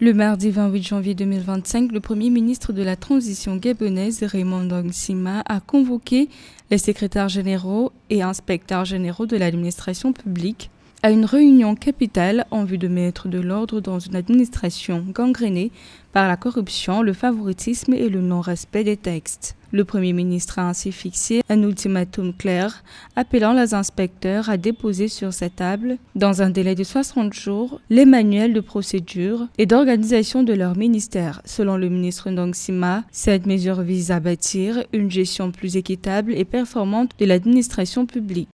Le mardi 28 janvier 2025, le Premier ministre de la Transition gabonaise, Raymond Ndong Sima, a convoqué les secrétaires généraux et inspecteurs généraux de l'administration publique à une réunion capitale en vue de mettre de l'ordre dans une administration gangrénée par la corruption, le favoritisme et le non-respect des textes. Le Premier ministre a ainsi fixé un ultimatum clair, appelant les inspecteurs à déposer sur sa table, dans un délai de 60 jours, les manuels de procédure et d'organisation de leur ministère. Selon le ministre Ndong Sima, cette mesure vise à bâtir une gestion plus équitable et performante de l'administration publique.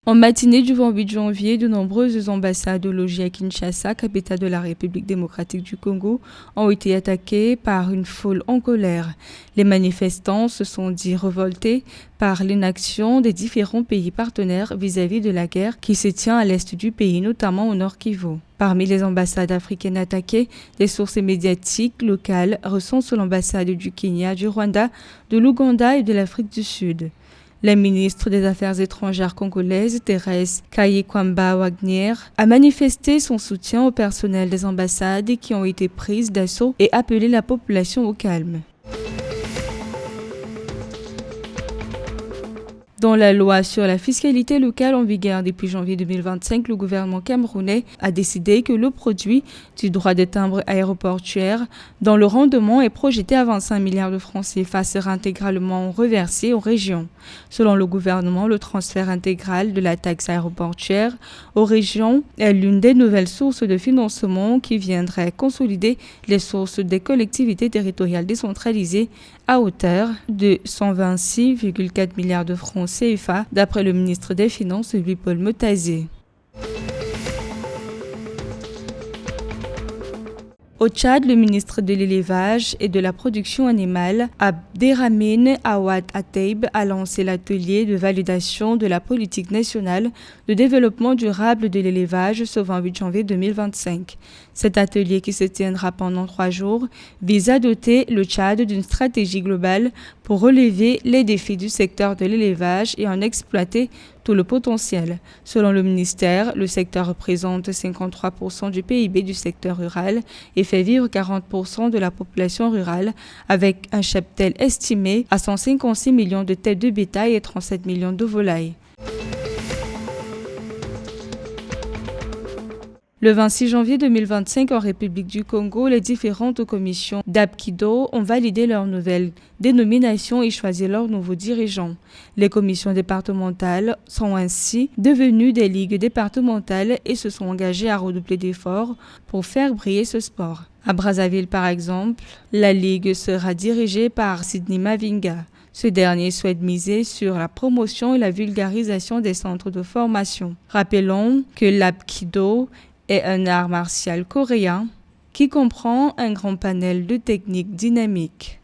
En matinée du 28 janvier, de nombreuses ambassades logées à Kinshasa, capitale de la République démocratique du Congo, ont été attaquées par une foule en colère. Les manifestants se sont dit révoltés par l'inaction des différents pays partenaires vis-à-vis de la guerre qui se tient à l'est du pays, notamment au nord Kivu. Parmi les ambassades africaines attaquées, des sources médiatiques locales recensent l'ambassade du Kenya, du Rwanda, de l'Ouganda et de l'Afrique du Sud. La ministre des Affaires étrangères congolaise, Thérèse Kayikwamba-Wagner, a manifesté son soutien au personnel des ambassades qui ont été prises d'assaut et appelé la population au calme. Dans la loi sur la fiscalité locale en vigueur depuis janvier 2025, le gouvernement camerounais a décidé que le produit du droit de timbre aéroportuaire, dont le rendement est projeté à 25 milliards de francs CFA, sera intégralement reversé aux régions. Selon le gouvernement, le transfert intégral de la taxe aéroportuaire aux régions est l'une des nouvelles sources de financement qui viendrait consolider les sources des collectivités territoriales décentralisées à hauteur de 126,4 milliards de francs CFA, d'après le ministre des Finances, Louis-Paul Motazé. Au Tchad, le ministre de l'Élevage et de la Production animale, Abderrahmane Awad Ateib, a lancé l'atelier de validation de la politique nationale de développement durable de l'élevage ce 28 janvier 2025. Cet atelier, qui se tiendra pendant 3 jours, vise à doter le Tchad d'une stratégie globale pour relever les défis du secteur de l'élevage et en exploiter tout le potentiel. Selon le ministère, le secteur représente 53% du PIB du secteur rural et fait vivre 40% de la population rurale, avec un cheptel estimé à 156 millions de têtes de bétail et 37 millions de volailles. Le 26 janvier 2025, en République du Congo, les différentes commissions d'Apkido ont validé leur nouvelle dénomination et choisi leurs nouveaux dirigeants. Les commissions départementales sont ainsi devenues des ligues départementales et se sont engagées à redoubler d'efforts pour faire briller ce sport. À Brazzaville, par exemple, la ligue sera dirigée par Sidney Mavinga. Ce dernier souhaite miser sur la promotion et la vulgarisation des centres de formation. Rappelons que l'Apkido est un art martial coréen qui comprend un grand panel de techniques dynamiques.